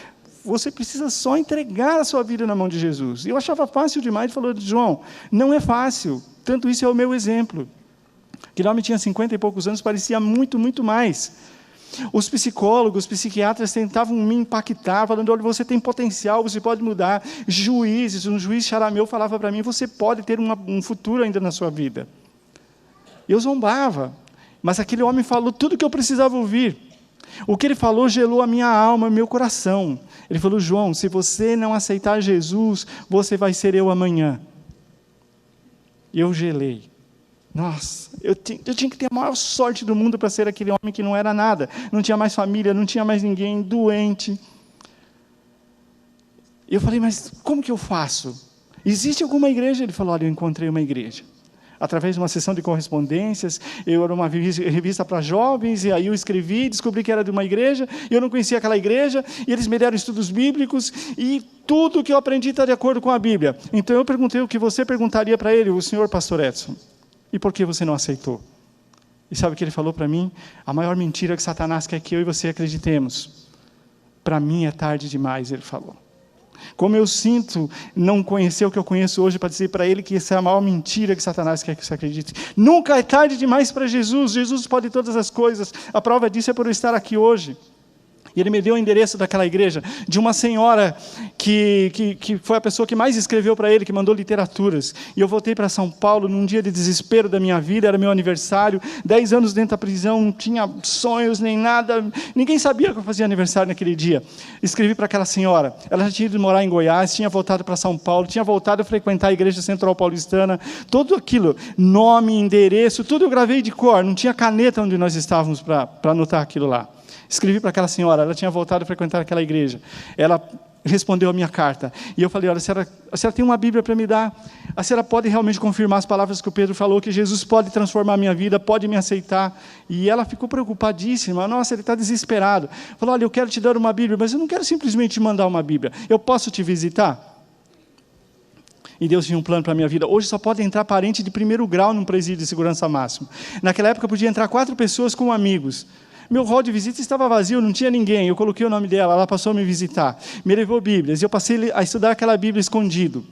Você precisa só entregar a sua vida na mão de Jesus. E eu achava fácil demais. Ele falou: João, não é fácil. Tanto isso é o meu exemplo. Aquele homem tinha 50 e poucos anos, parecia muito, muito mais. Os psicólogos, os psiquiatras tentavam me impactar, falando: olha, você tem potencial, você pode mudar. Juízes, um juiz charameu falava para mim: você pode ter um futuro ainda na sua vida. Eu zombava, mas aquele homem falou tudo o que eu precisava ouvir. O que ele falou gelou a minha alma, meu coração. Ele falou: João, se você não aceitar Jesus, você vai ser eu amanhã. E eu gelei. Nossa, eu tinha que ter a maior sorte do mundo para ser aquele homem que não era nada, não tinha mais família, não tinha mais ninguém, doente. E eu falei: mas como que eu faço? Existe alguma igreja? Ele falou: olha, eu encontrei uma igreja. Através de uma sessão de correspondências, eu era uma revista para jovens, e aí eu escrevi, descobri que era de uma igreja, e eu não conhecia aquela igreja, e eles me deram estudos bíblicos, e tudo que eu aprendi está de acordo com a Bíblia. Então eu perguntei o que você perguntaria para ele, o senhor pastor Edson. E por que você não aceitou? E sabe o que ele falou para mim? A maior mentira que Satanás quer que eu e você acreditemos. Para mim é tarde demais, ele falou. Como eu sinto não conhecer o que eu conheço hoje para dizer para ele que essa é a maior mentira que Satanás quer que você acredite. Nunca é tarde demais para Jesus. Jesus pode todas as coisas. A prova disso é por eu estar aqui hoje. E ele me deu o endereço daquela igreja, de uma senhora que foi a pessoa que mais escreveu para ele, que mandou literaturas. E eu voltei para São Paulo num dia de desespero da minha vida, era meu aniversário, 10 anos dentro da prisão, não tinha sonhos nem nada, ninguém sabia que eu fazia aniversário naquele dia. Escrevi para aquela senhora, ela já tinha ido morar em Goiás, tinha voltado para São Paulo, tinha voltado a frequentar a igreja central paulistana, tudo aquilo, nome, endereço, tudo eu gravei de cor, não tinha caneta onde nós estávamos para anotar aquilo lá. Escrevi para aquela senhora, ela tinha voltado a frequentar aquela igreja. Ela respondeu a minha carta. E eu falei: olha, a senhora tem uma Bíblia para me dar? A senhora pode realmente confirmar as palavras que o Pedro falou, que Jesus pode transformar a minha vida, pode me aceitar? E ela ficou preocupadíssima. Nossa, ele está desesperado. Falou: olha, eu quero te dar uma Bíblia, mas eu não quero simplesmente te mandar uma Bíblia. Eu posso te visitar? E Deus tinha um plano para a minha vida. Hoje só pode entrar parente de primeiro grau num presídio de segurança máxima. Naquela época podia entrar 4 pessoas com amigos. Meu hall de visita estava vazio, não tinha ninguém. Eu coloquei o nome dela, ela passou a me visitar. Me levou Bíblias, e eu passei a estudar aquela Bíblia escondido.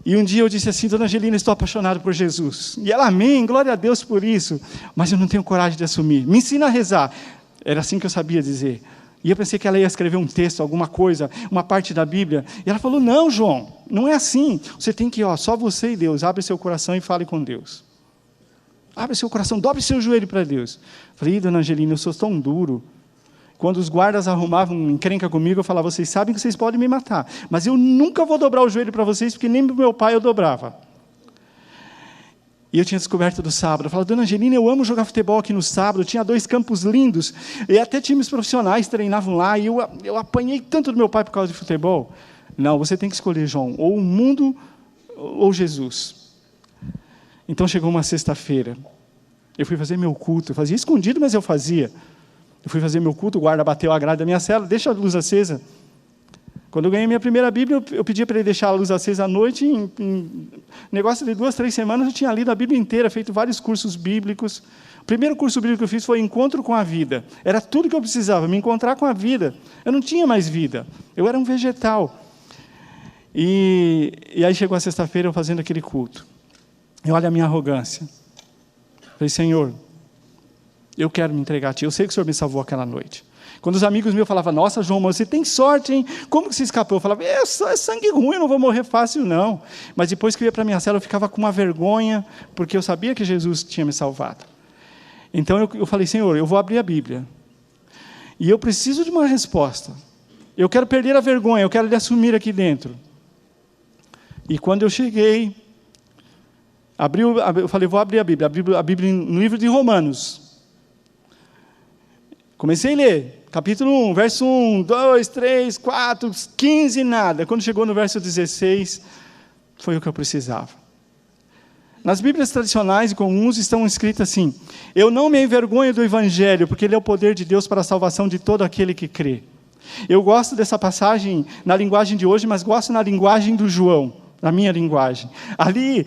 E um dia eu disse assim: Dona Angelina, estou apaixonado por Jesus. E ela, amém, glória a Deus por isso. Mas eu não tenho coragem de assumir. Me ensina a rezar. Era assim que eu sabia dizer. E eu pensei que ela ia escrever um texto, alguma coisa, uma parte da Bíblia. E ela falou: não, João, não é assim. Você tem que, só você e Deus, abre seu coração e fale com Deus. Abre seu coração, dobre seu joelho para Deus. Falei: Dona Angelina, eu sou tão duro. Quando os guardas arrumavam encrenca comigo, eu falava: vocês sabem que vocês podem me matar, mas eu nunca vou dobrar o joelho para vocês, porque nem para o meu pai eu dobrava. E eu tinha descoberto do sábado. Eu falava: Dona Angelina, eu amo jogar futebol aqui no sábado. Tinha 2 campos lindos. E até times profissionais treinavam lá. E eu apanhei tanto do meu pai por causa de futebol. Não, você tem que escolher, João, ou o mundo ou Jesus. Então chegou uma sexta-feira. Eu fui fazer meu culto. Eu fazia escondido, mas eu fazia. Eu fui fazer meu culto, o guarda bateu a grade da minha cela. Deixa a luz acesa. Quando eu ganhei minha primeira Bíblia, eu pedi para ele deixar a luz acesa à noite. Em negócio de 2, 3 semanas, eu tinha lido a Bíblia inteira, feito vários cursos bíblicos. O primeiro curso bíblico que eu fiz foi Encontro com a Vida. Era tudo que eu precisava, me encontrar com a vida. Eu não tinha mais vida. Eu era um vegetal. E aí chegou a sexta-feira, eu fazendo aquele culto. E olha a minha arrogância. Falei: Senhor, eu quero me entregar a Ti. Eu sei que o Senhor me salvou aquela noite. Quando os amigos meus falavam: nossa, João, você tem sorte, hein? Como que você escapou? Eu falava: é sangue ruim, eu não vou morrer fácil, não. Mas depois que eu ia para a minha cela, eu ficava com uma vergonha, porque eu sabia que Jesus tinha me salvado. Então eu falei: Senhor, eu vou abrir a Bíblia. E eu preciso de uma resposta. Eu quero perder a vergonha, eu quero lhe assumir aqui dentro. E quando eu cheguei, eu falei: vou abrir a Bíblia no livro de Romanos. Comecei a ler, capítulo 1, verso 1, 2, 3, 4, 15, nada. Quando chegou no verso 16, foi o que eu precisava. Nas Bíblias tradicionais e comuns estão escritas assim: eu não me envergonho do Evangelho, porque ele é o poder de Deus para a salvação de todo aquele que crê. Eu gosto dessa passagem na linguagem de hoje, mas gosto na linguagem do João, na minha linguagem. Ali,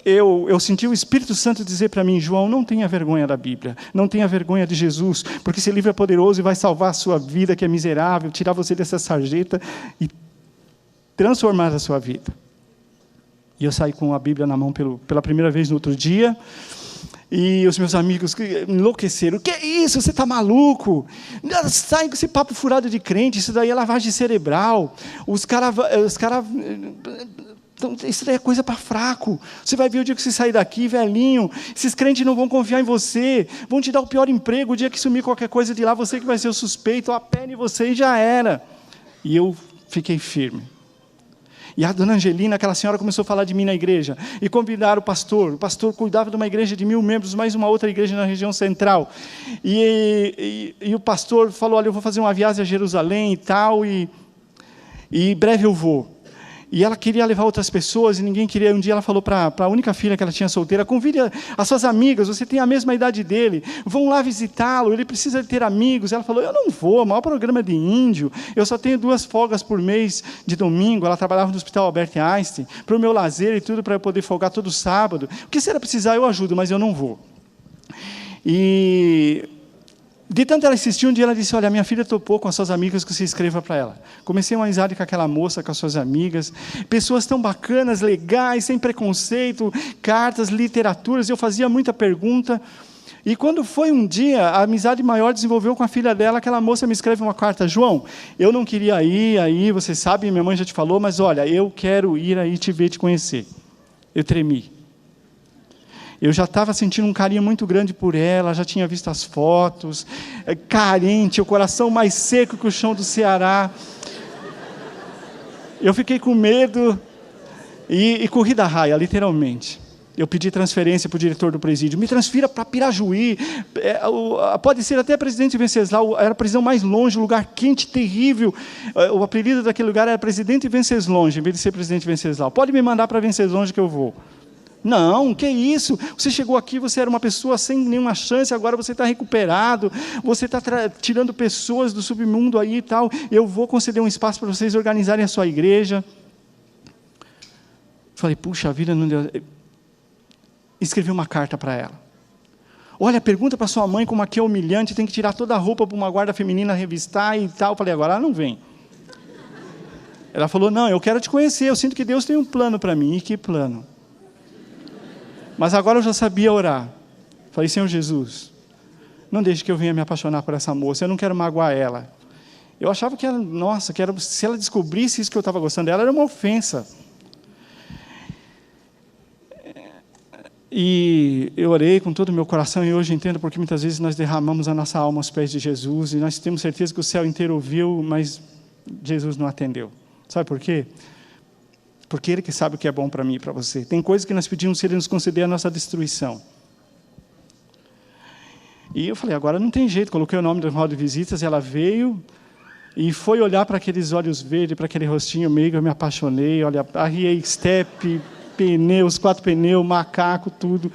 eu senti o Espírito Santo dizer para mim: João, não tenha vergonha da Bíblia, não tenha vergonha de Jesus, porque esse livro é poderoso e vai salvar a sua vida, que é miserável, tirar você dessa sarjeta e transformar a sua vida. E eu saí com a Bíblia na mão pela primeira vez no outro dia, e os meus amigos enlouqueceram: o que é isso? Você está maluco? Sai com esse papo furado de crente, isso daí é lavagem cerebral, os caras... Então, isso daí é coisa para fraco. Você vai ver o dia que você sair daqui, velhinho, esses crentes não vão confiar em você, vão te dar o pior emprego, o dia que sumir qualquer coisa de lá, você que vai ser o suspeito, a pele em você e já era. E eu fiquei firme. E a dona Angelina, aquela senhora, começou a falar de mim na igreja, e convidaram o pastor cuidava de uma igreja de 1000 membros, mais uma outra igreja na região central, e o pastor falou: olha, eu vou fazer uma viagem a Jerusalém e tal, e breve eu vou. E ela queria levar outras pessoas, e ninguém queria. Um dia ela falou para a única filha que ela tinha solteira: convide as suas amigas, você tem a mesma idade dele, vão lá visitá-lo, ele precisa ter amigos. Ela falou: eu não vou, o maior programa de índio, eu só tenho 2 folgas por mês de domingo. Ela trabalhava no Hospital Albert Einstein, para o meu lazer e tudo, para eu poder folgar todo sábado. O que se ela precisar, eu ajudo, mas eu não vou. E de tanto ela insistir, um dia ela disse: olha, minha filha topou com as suas amigas que você escreva para ela. Comecei uma amizade com aquela moça, com as suas amigas, pessoas tão bacanas, legais, sem preconceito, cartas, literaturas, eu fazia muita pergunta. E quando foi um dia, a amizade maior desenvolveu com a filha dela, aquela moça me escreve uma carta: João, eu não queria ir aí, você sabe, minha mãe já te falou, mas olha, eu quero ir aí te ver, te conhecer. Eu tremi. Eu já estava sentindo um carinho muito grande por ela, já tinha visto as fotos, carente, o coração mais seco que o chão do Ceará. Eu fiquei com medo e corri da raia, literalmente. Eu pedi transferência para o diretor do presídio: me transfira para Pirajuí, pode ser até Presidente Venceslau, era a prisão mais longe, um lugar quente, terrível. O apelido daquele lugar era Presidente Venceslonge, em vez de ser Presidente Venceslau. Pode me mandar para Venceslonge que eu vou. Não, que isso? Você chegou aqui, você era uma pessoa sem nenhuma chance, agora você está recuperado, você está tirando pessoas do submundo aí e tal, eu vou conceder um espaço para vocês organizarem a sua igreja. Falei: puxa vida, não deu. Escrevi uma carta para ela. olha, pergunta para sua mãe como aqui é humilhante, tem que tirar toda a roupa para uma guarda feminina revistar e tal. Eu falei, agora ela não vem. Ela falou, não, eu quero te conhecer, eu sinto que Deus tem um plano para mim. E que plano? Mas agora eu já sabia orar. Falei, Senhor Jesus, não deixe que eu venha me apaixonar por essa moça, eu não quero magoar ela. Eu achava que ela, nossa, se ela descobrisse isso que eu estava gostando dela, era uma ofensa. E eu orei com todo o meu coração, e hoje entendo porque muitas vezes nós derramamos a nossa alma aos pés de Jesus, e nós temos certeza que o céu inteiro ouviu, mas Jesus não atendeu. Sabe por quê? Porque Ele que sabe o que é bom para mim e para você. Tem coisas que nós pedimos se Ele nos conceder a nossa destruição. E eu falei, agora não tem jeito, coloquei o nome do hall de visitas, ela veio e foi olhar para aqueles olhos verdes, para aquele rostinho meigo, eu me apaixonei, olha, arriei step, pneus, 4 pneus, macaco, tudo.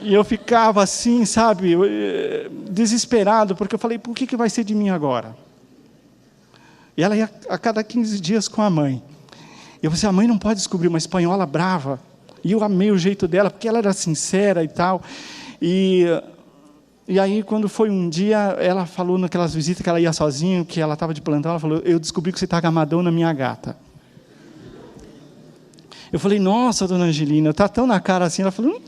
E eu ficava assim, sabe, desesperado, porque eu falei, por que vai ser de mim agora? E ela ia a cada 15 dias com a mãe. E eu falei, a mãe não pode descobrir uma espanhola brava. E eu amei o jeito dela, porque ela era sincera e tal. E aí, quando foi um dia, ela falou naquelas visitas que ela ia sozinha, que ela estava de plantão, ela falou, eu descobri que você está gamadão na minha gata. Eu falei, nossa, dona Angelina, está tão na cara assim. Ela falou,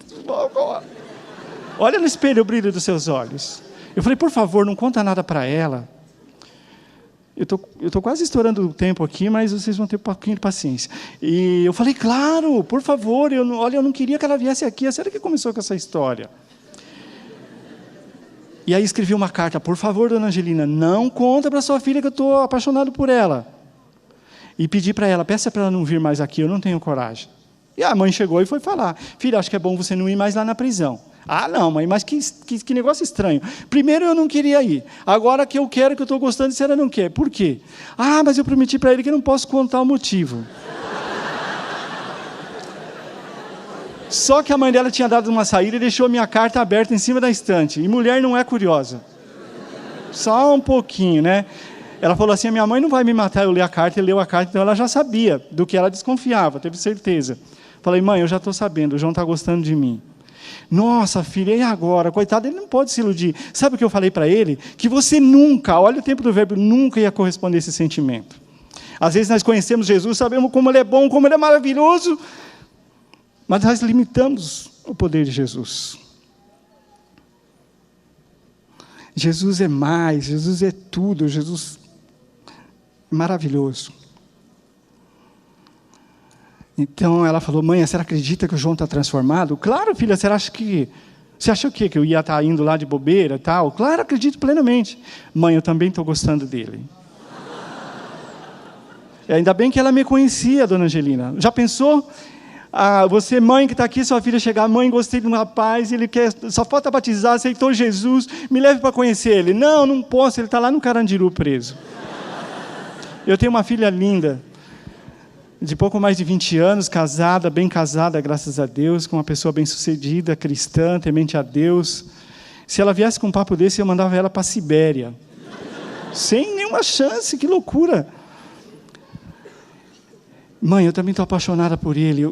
olha no espelho o brilho dos seus olhos. Eu falei, por favor, não conta nada para ela. Eu tô quase estourando o tempo aqui, mas vocês vão ter um pouquinho de paciência. E eu falei, claro, por favor, eu não queria que ela viesse aqui. A sério que começou com essa história? E aí escrevi uma carta, por favor, dona Angelina, não conta para sua filha que eu estou apaixonado por ela. E pedi para ela, peça para ela não vir mais aqui, eu não tenho coragem. E a mãe chegou e foi falar, filha, acho que é bom você não ir mais lá na prisão. Ah, não, mãe, mas que negócio estranho. Primeiro eu não queria ir. Agora que eu quero, que eu estou gostando, se ela não quer. Por quê? Ah, mas eu prometi para ele que eu não posso contar o motivo. Só que a mãe dela tinha dado uma saída e deixou a minha carta aberta em cima da estante. E mulher não é curiosa. Só um pouquinho, né? Ela falou assim, a minha mãe não vai me matar, eu li a carta, ele leu a carta, então ela já sabia do que ela desconfiava, teve certeza. Falei, mãe, eu já estou sabendo, o João está gostando de mim. Nossa, filha, e agora? Coitado, ele não pode se iludir. Sabe o que eu falei para ele? Que você nunca, olha o tempo do verbo, nunca ia corresponder a esse sentimento. Às vezes nós conhecemos Jesus, sabemos como Ele é bom, como Ele é maravilhoso, mas nós limitamos o poder de Jesus. Jesus é mais, Jesus é tudo, Jesus é maravilhoso. Então ela falou, mãe, você acredita que o João está transformado? Claro, filha, você acha o quê? Que eu ia estar indo lá de bobeira e tal? Claro, acredito plenamente. Mãe, eu também estou gostando dele. Ainda bem que ela me conhecia, dona Angelina. Já pensou? Ah, você, mãe, que está aqui, sua filha chegar, mãe, gostei de um rapaz, ele quer, só falta batizar, aceitou Jesus, me leve para conhecer ele. Não, não posso, ele está lá no Carandiru preso. Eu tenho uma filha linda, de pouco mais de 20 anos, casada, bem casada, graças a Deus, com uma pessoa bem-sucedida, cristã, temente a Deus. Se ela viesse com um papo desse, eu mandava ela para a Sibéria. Sem nenhuma chance, que loucura. Mãe, eu também estou apaixonada por ele.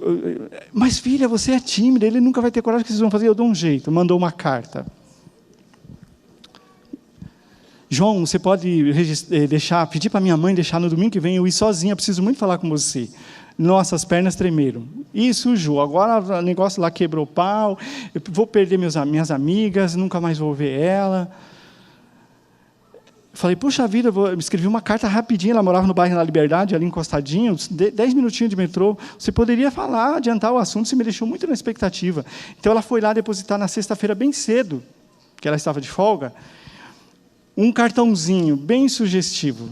Mas, filha, você é tímida, ele nunca vai ter coragem, o que vocês vão fazer? Eu dou um jeito. Mandou uma carta. João, você pode pedir para minha mãe deixar no domingo que vem eu ir sozinha, preciso muito falar com você. Nossa, as pernas tremeram. Ih, sujou, agora o negócio lá quebrou o pau, eu vou perder minhas amigas, nunca mais vou ver ela. Falei, puxa vida, eu escrevi uma carta rapidinho, ela morava no bairro da Liberdade, ali encostadinho, 10 minutinhos de metrô, você poderia falar, adiantar o assunto, você me deixou muito na expectativa. Então ela foi lá depositar na sexta-feira bem cedo, que ela estava de folga, um cartãozinho bem sugestivo.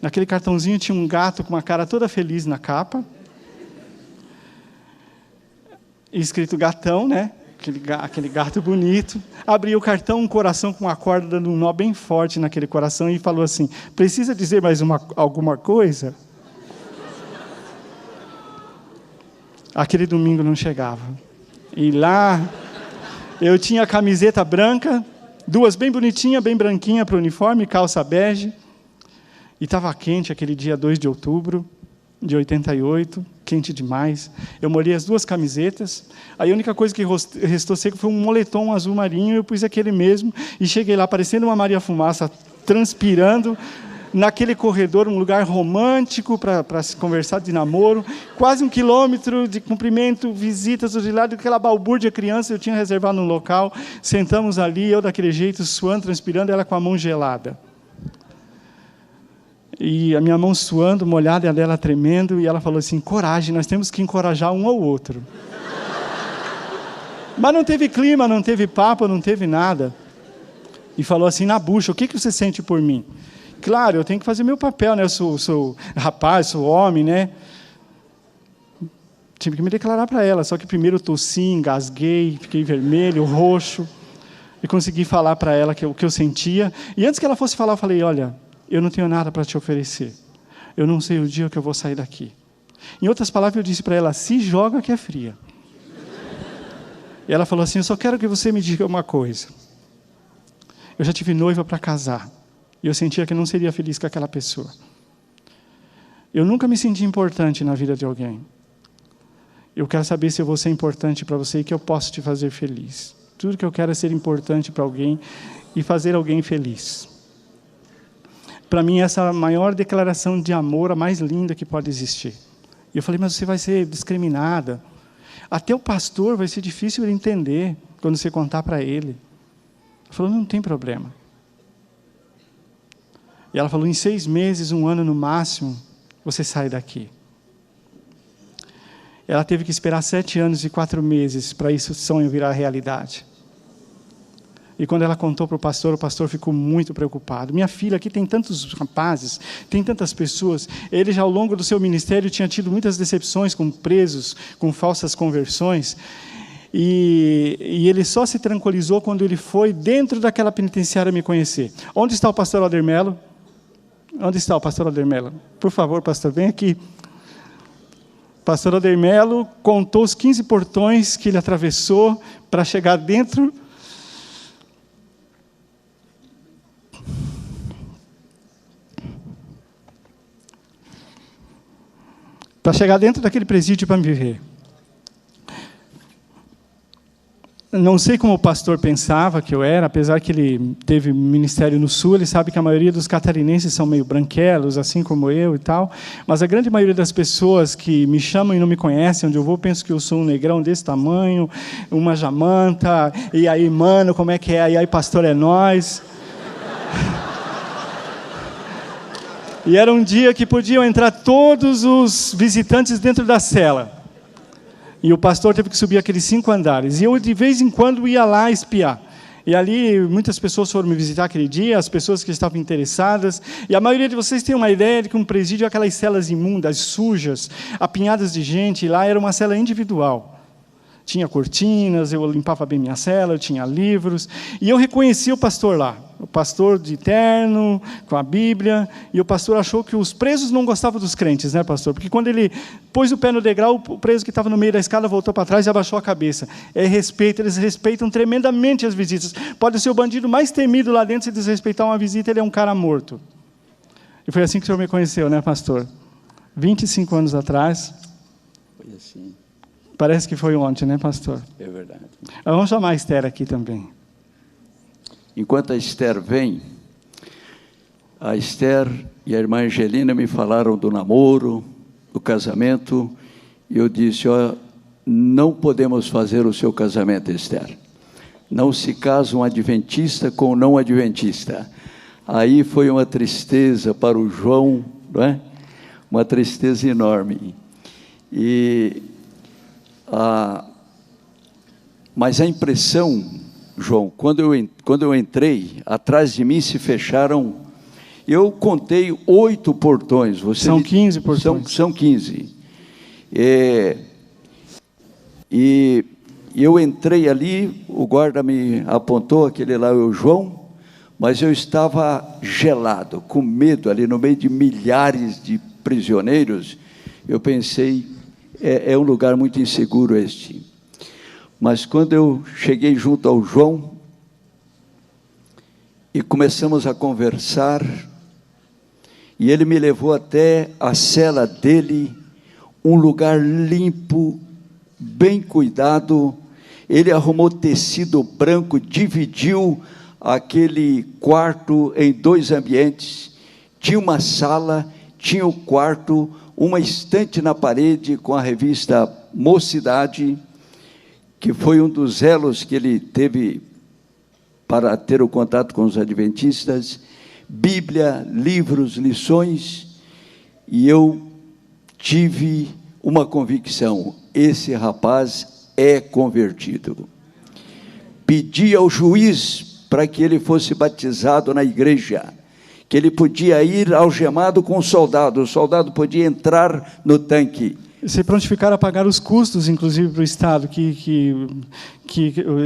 Naquele cartãozinho tinha um gato com uma cara toda feliz na capa. E escrito gatão, né? Aquele gato bonito. Abriu o cartão, um coração com uma corda dando um nó bem forte naquele coração e falou assim, precisa dizer mais alguma coisa? Aquele domingo não chegava. E lá, eu tinha a camiseta branca, duas bem bonitinhas, bem branquinha para o uniforme, calça bege. E estava quente aquele dia 2 de outubro de 88, quente demais. Eu molhei as 2 camisetas. Aí a única coisa que restou seco foi um moletom azul marinho. Eu pus aquele mesmo e cheguei lá parecendo uma Maria Fumaça, transpirando, naquele corredor, um lugar romântico para se conversar de namoro, quase 1 quilômetro de comprimento, visitas de lado, aquela balbúrdia criança, eu tinha reservado um local, sentamos ali, eu daquele jeito, suando, transpirando, ela com a mão gelada. E a minha mão suando, molhada, e a dela tremendo, e ela falou assim, coragem, nós temos que encorajar um ao outro. Mas não teve clima, não teve papo, não teve nada. E falou assim, na bucha, o que você sente por mim? Claro, eu tenho que fazer meu papel, né? Eu sou rapaz, sou homem, né? Tive que me declarar para ela, só que primeiro eu tossi, engasguei, fiquei vermelho, roxo, e consegui falar para ela o que eu sentia. E antes que ela fosse falar, eu falei, olha, eu não tenho nada para te oferecer. Eu não sei o dia que eu vou sair daqui. Em outras palavras, eu disse para ela, se joga que é fria. E ela falou assim, eu só quero que você me diga uma coisa. Eu já tive noiva para casar. E eu sentia que não seria feliz com aquela pessoa. Eu nunca me senti importante na vida de alguém. Eu quero saber se eu vou ser importante para você e que eu posso te fazer feliz. Tudo que eu quero é ser importante para alguém e fazer alguém feliz. Para mim, essa é a maior declaração de amor, a mais linda que pode existir. E eu falei, mas você vai ser discriminada. Até o pastor vai ser difícil ele entender quando você contar para ele. Ele falou, não tem problema. E ela falou, em 6 meses, 1 ano no máximo, você sai daqui. Ela teve que esperar 7 anos e 4 meses para esse sonho virar realidade. E quando ela contou para o pastor ficou muito preocupado. Minha filha, aqui tem tantos rapazes, tem tantas pessoas. Ele já ao longo do seu ministério tinha tido muitas decepções com presos, com falsas conversões. E ele só se tranquilizou quando ele foi dentro daquela penitenciária me conhecer. Onde está o pastor Alder Mello? Onde está o pastor Alder Mello? Por favor, pastor, vem aqui. O pastor Alder Mello contou os 15 portões que ele atravessou para chegar dentro. Para chegar dentro daquele presídio para me viver. Não sei como o pastor pensava que eu era, apesar que ele teve ministério no Sul, ele sabe que a maioria dos catarinenses são meio branquelos, assim como eu e tal, mas a grande maioria das pessoas que me chamam e não me conhecem, onde eu vou, penso que eu sou um negrão desse tamanho, uma jamanta, e aí, mano, como é que é? E aí, pastor, é nós. E era um dia que podiam entrar todos os visitantes dentro da cela. E o pastor teve que subir aqueles 5 andares. E eu, de vez em quando, ia lá espiar. E ali, muitas pessoas foram me visitar aquele dia, as pessoas que estavam interessadas. E a maioria de vocês tem uma ideia de que um presídio é aquelas celas imundas, sujas, apinhadas de gente. E lá era uma cela individual. Tinha cortinas, eu limpava bem minha cela, eu tinha livros. E eu reconheci o pastor lá. O pastor de terno, com a Bíblia. E o pastor achou que os presos não gostavam dos crentes, né, pastor? Porque quando ele pôs o pé no degrau, o preso que estava no meio da escada voltou para trás e abaixou a cabeça. É respeito, eles respeitam tremendamente as visitas. Pode ser o bandido mais temido lá dentro, se desrespeitar uma visita, ele é um cara morto. E foi assim que o senhor me conheceu, né, pastor? 25 anos atrás. Foi assim. Parece que foi ontem, né, pastor? É verdade. Vamos chamar a Esther aqui também. Enquanto a Esther vem, a Esther e a irmã Angelina me falaram do namoro, do casamento, e eu disse, ó, não podemos fazer o seu casamento, Esther. Não se casa um adventista com um não adventista. Aí foi uma tristeza para o João, não é? Uma tristeza enorme. Mas a impressão, João, quando eu entrei, atrás de mim se fecharam, eu contei 8 portões. São 15 portões. São 15. E eu entrei ali, o guarda me apontou, aquele lá é o João, mas eu estava gelado, com medo ali no meio de milhares de prisioneiros. Eu pensei, é um lugar muito inseguro este. Mas quando eu cheguei junto ao João e começamos a conversar, e ele me levou até a cela dele, um lugar limpo, bem cuidado. Ele arrumou tecido branco, dividiu aquele quarto em 2 ambientes. Tinha uma sala, tinha o quarto, uma estante na parede com a revista Mocidade, que foi um dos elos que ele teve para ter o contato com os adventistas, Bíblia, livros, lições, e eu tive uma convicção: esse rapaz é convertido. Pedi ao juiz para que ele fosse batizado na igreja, que ele podia ir algemado com o soldado podia entrar no tanque. Se prontificaram a pagar os custos, inclusive, para o Estado,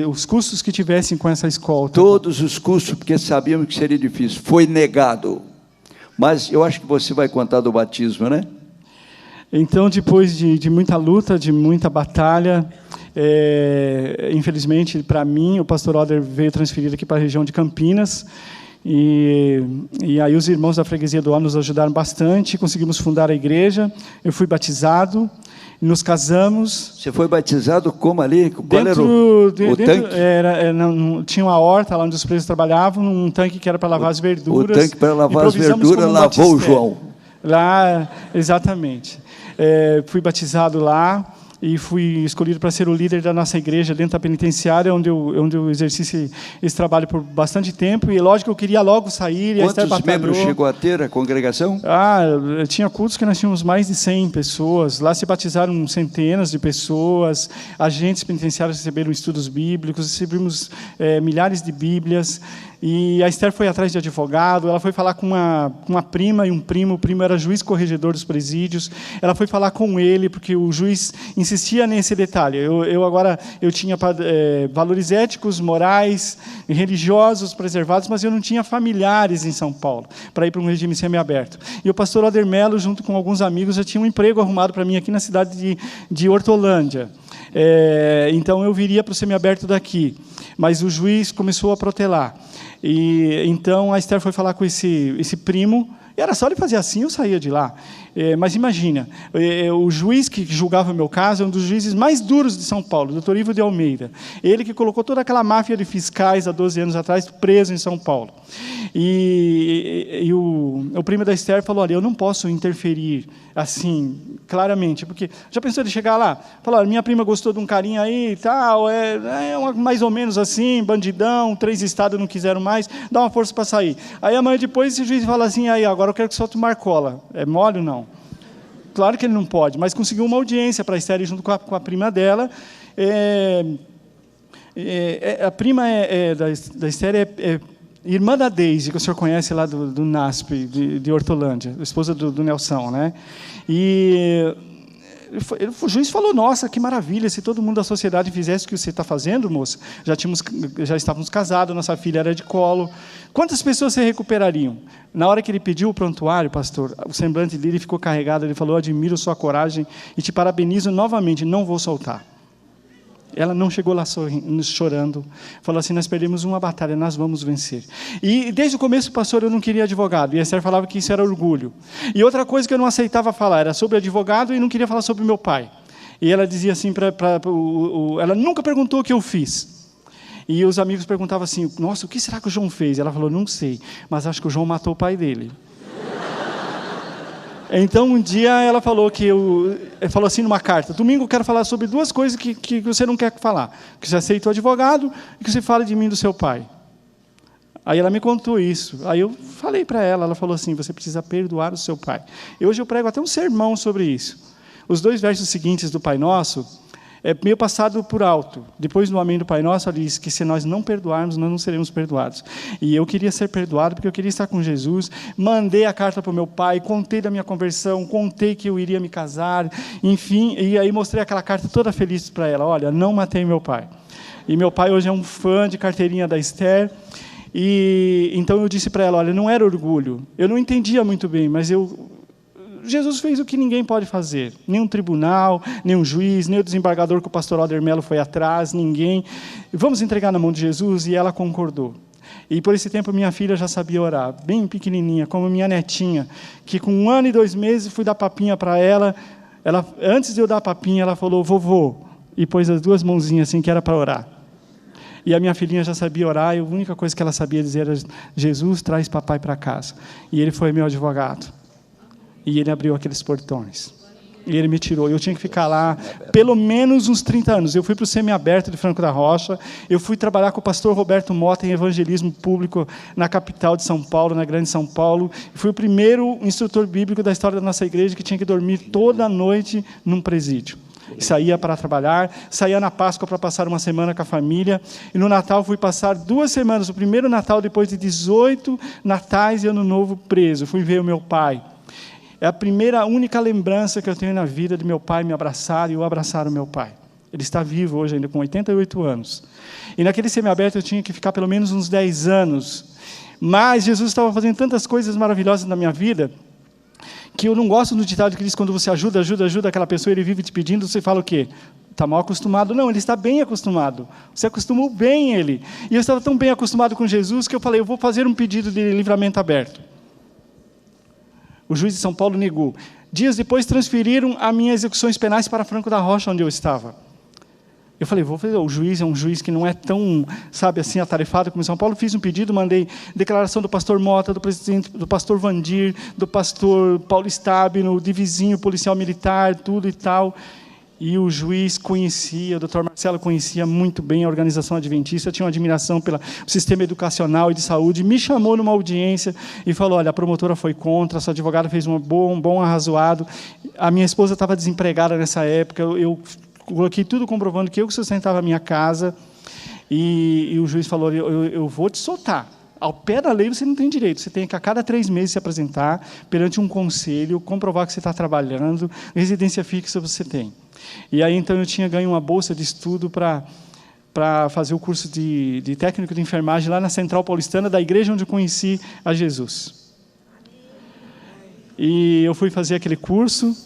os custos que tivessem com essa escolta. Todos os custos, porque sabíamos que seria difícil. Foi negado. Mas eu acho que você vai contar do batismo, né? Então, depois de muita luta, de muita batalha, infelizmente, para mim, o pastor Oder veio transferido aqui para a região de Campinas, e aí os irmãos da freguesia do Ó nos ajudaram bastante, conseguimos fundar a igreja. Eu fui batizado, nos casamos. Você foi batizado como ali? Qual era o tanque? Tinha uma horta lá onde os presos trabalhavam, num tanque que era para lavar as verduras. O tanque para lavar as verduras lavou o João. Lá, exatamente. Fui batizado lá e fui escolhido para ser o líder da nossa igreja dentro da penitenciária, onde eu exerci esse trabalho por bastante tempo. E, lógico, eu queria logo sair. Quantos membros chegou a ter a congregação? Tinha cultos que nós tínhamos mais de 100 pessoas. Lá se batizaram centenas de pessoas. Agentes penitenciários receberam estudos bíblicos, recebemos milhares de Bíblias. E a Esther foi atrás de advogado, ela foi falar com uma prima e um primo. O primo era juiz corregedor dos presídios. Ela foi falar com ele, porque o juiz insistia nesse detalhe. Eu tinha valores éticos, morais e religiosos preservados, mas eu não tinha familiares em São Paulo para ir para um regime semiaberto. E o pastor Oder Mello, junto com alguns amigos, já tinha um emprego arrumado para mim aqui na cidade de Hortolândia. Então eu viria para o semiaberto daqui, mas o juiz começou a protelar. E então a Esther foi falar com esse primo, e era só ele fazer assim, eu saía de lá. Mas imagina, o juiz que julgava o meu caso é um dos juízes mais duros de São Paulo, o Dr. Ivo de Almeida. Ele que colocou toda aquela máfia de fiscais há 12 anos atrás preso em São Paulo. E o primo da Esther falou: olha, eu não posso interferir assim, claramente, porque já pensou de chegar lá? Falou: olha, minha prima gostou de um carinha aí e tal, mais ou menos assim, bandidão, 3 estados não quiseram mais, dá uma força para sair. Aí amanhã depois esse juiz fala assim: aí, agora eu quero que solte o Marcola. É mole ou não? Claro que ele não pode, mas conseguiu uma audiência para a Esther junto com a prima dela. A prima da Esther é irmã da Deise, que o senhor conhece lá do NASP, de Hortolândia, esposa do Nelson, né? E o juiz falou: nossa, que maravilha, se todo mundo da sociedade fizesse o que você está fazendo, moça. Já estávamos casados, nossa filha era de colo. Quantas pessoas se recuperariam? Na hora que ele pediu o prontuário, pastor, o semblante dele ficou carregado. Ele falou: eu admiro sua coragem e te parabenizo novamente, não vou soltar. Ela não chegou lá chorando. Falou assim: nós perdemos uma batalha, nós vamos vencer. E desde o começo, pastor, eu não queria advogado. E a Esther falava que isso era orgulho. E outra coisa que eu não aceitava falar era sobre advogado e não queria falar sobre meu pai. E ela dizia assim, ela nunca perguntou o que eu fiz. E os amigos perguntavam assim: nossa, o que será que o João fez? Ela falou: não sei, mas acho que o João matou o pai dele. Então, um dia ela falou falou assim numa carta: domingo eu quero falar sobre 2 coisas que você não quer falar. Que você aceita o advogado e que você fala de mim e do seu pai. Aí ela me contou isso. Aí eu falei para ela falou assim: você precisa perdoar o seu pai. E hoje eu prego até um sermão sobre isso. Os 2 versos seguintes do Pai Nosso é meio passado por alto. Depois do amém do Pai Nosso, ela diz que se nós não perdoarmos, nós não seremos perdoados. E eu queria ser perdoado porque eu queria estar com Jesus. Mandei a carta para o meu pai, contei da minha conversão, contei que eu iria me casar, enfim, e aí mostrei aquela carta toda feliz para ela: olha, não matei meu pai. E meu pai hoje é um fã de carteirinha da Esther. E então eu disse para ela: olha, não era orgulho. Eu não entendia muito bem, mas Jesus fez o que ninguém pode fazer. Nem um tribunal, nem um juiz, nem o desembargador que o pastor Oder Mello foi atrás, ninguém. Vamos entregar na mão de Jesus, e ela concordou. E por esse tempo minha filha já sabia orar, bem pequenininha, como minha netinha, que com 1 ano e 2 meses fui dar papinha para ela. Antes de eu dar a papinha, ela falou, vovô, e pôs as duas mãozinhas assim, que era para orar. E a minha filhinha já sabia orar, e a única coisa que ela sabia dizer era, Jesus, traz papai para casa. E ele foi meu advogado. E ele abriu aqueles portões. E ele me tirou. Eu tinha que ficar lá pelo menos uns 30 anos. Eu fui para o semiaberto de Franco da Rocha. Eu fui trabalhar com o pastor Roberto Mota em evangelismo público na capital de São Paulo, na grande São Paulo. Fui o primeiro instrutor bíblico da história da nossa igreja que tinha que dormir toda noite num presídio. Saía para trabalhar, saía na Páscoa para passar uma semana com a família, e no Natal fui passar 2 semanas, o primeiro Natal depois de 18 natais e Ano Novo preso. Fui ver o meu pai. É a única lembrança que eu tenho na vida de meu pai me abraçar e eu abraçar o meu pai. Ele está vivo hoje ainda, com 88 anos. E naquele semiaberto eu tinha que ficar pelo menos uns 10 anos. Mas Jesus estava fazendo tantas coisas maravilhosas na minha vida, que eu não gosto do ditado que diz, quando você ajuda aquela pessoa, ele vive te pedindo, você fala o quê? Está mal acostumado? Não, ele está bem acostumado. Você acostumou bem ele. E eu estava tão bem acostumado com Jesus, que eu falei, eu vou fazer um pedido de livramento aberto. O juiz de São Paulo negou. Dias depois, transferiram as minhas execuções penais para Franco da Rocha, onde eu estava. Eu falei, vou fazer. O juiz é um juiz que não é tão, sabe, assim, atarefado como em São Paulo. Fiz um pedido, mandei declaração do pastor Mota, do presidente, do pastor Vandir, do pastor Paulo Stabino, de vizinho, policial militar, tudo e tal. E o juiz conhecia, o doutor Marcelo conhecia muito bem a organização adventista, tinha uma admiração pelo sistema educacional e de saúde, me chamou numa audiência e falou, olha, a promotora foi contra, a sua advogada fez um bom arrazoado, a minha esposa estava desempregada nessa época, eu coloquei tudo comprovando que eu sustentava a minha casa, e o juiz falou, eu vou te soltar. Ao pé da lei você não tem direito, você tem que a cada 3 meses se apresentar perante um conselho, comprovar que você está trabalhando, residência fixa você tem. E aí, então, eu tinha ganho uma bolsa de estudo para fazer o curso de técnico de enfermagem lá na Central Paulistana, da igreja onde eu conheci a Jesus. E eu fui fazer aquele curso,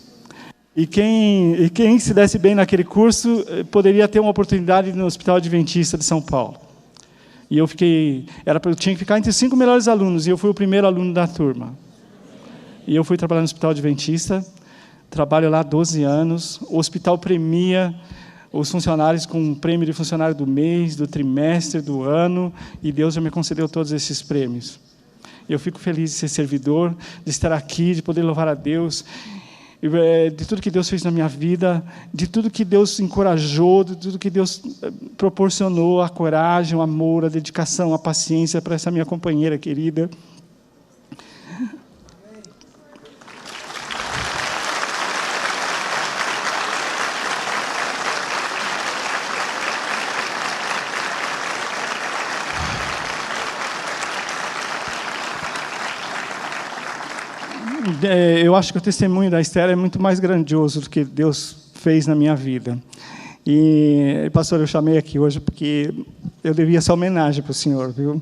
e quem se desse bem naquele curso poderia ter uma oportunidade no Hospital Adventista de São Paulo. E eu tinha que ficar entre os 5 melhores alunos, e eu fui o primeiro aluno da turma. E eu fui trabalhar no Hospital Adventista, trabalho lá há 12 anos, o hospital premia os funcionários com um prêmio de funcionário do mês, do trimestre, do ano, e Deus já me concedeu todos esses prêmios. Eu fico feliz de ser servidor, de estar aqui, de poder louvar a Deus, de tudo que Deus fez na minha vida, de tudo que Deus encorajou, de tudo que Deus proporcionou, a coragem, o amor, a dedicação, a paciência para essa minha companheira querida. Eu acho que o testemunho da Esther é muito mais grandioso do que Deus fez na minha vida. E, pastor, eu chamei aqui hoje porque eu devia essa homenagem para o senhor, viu?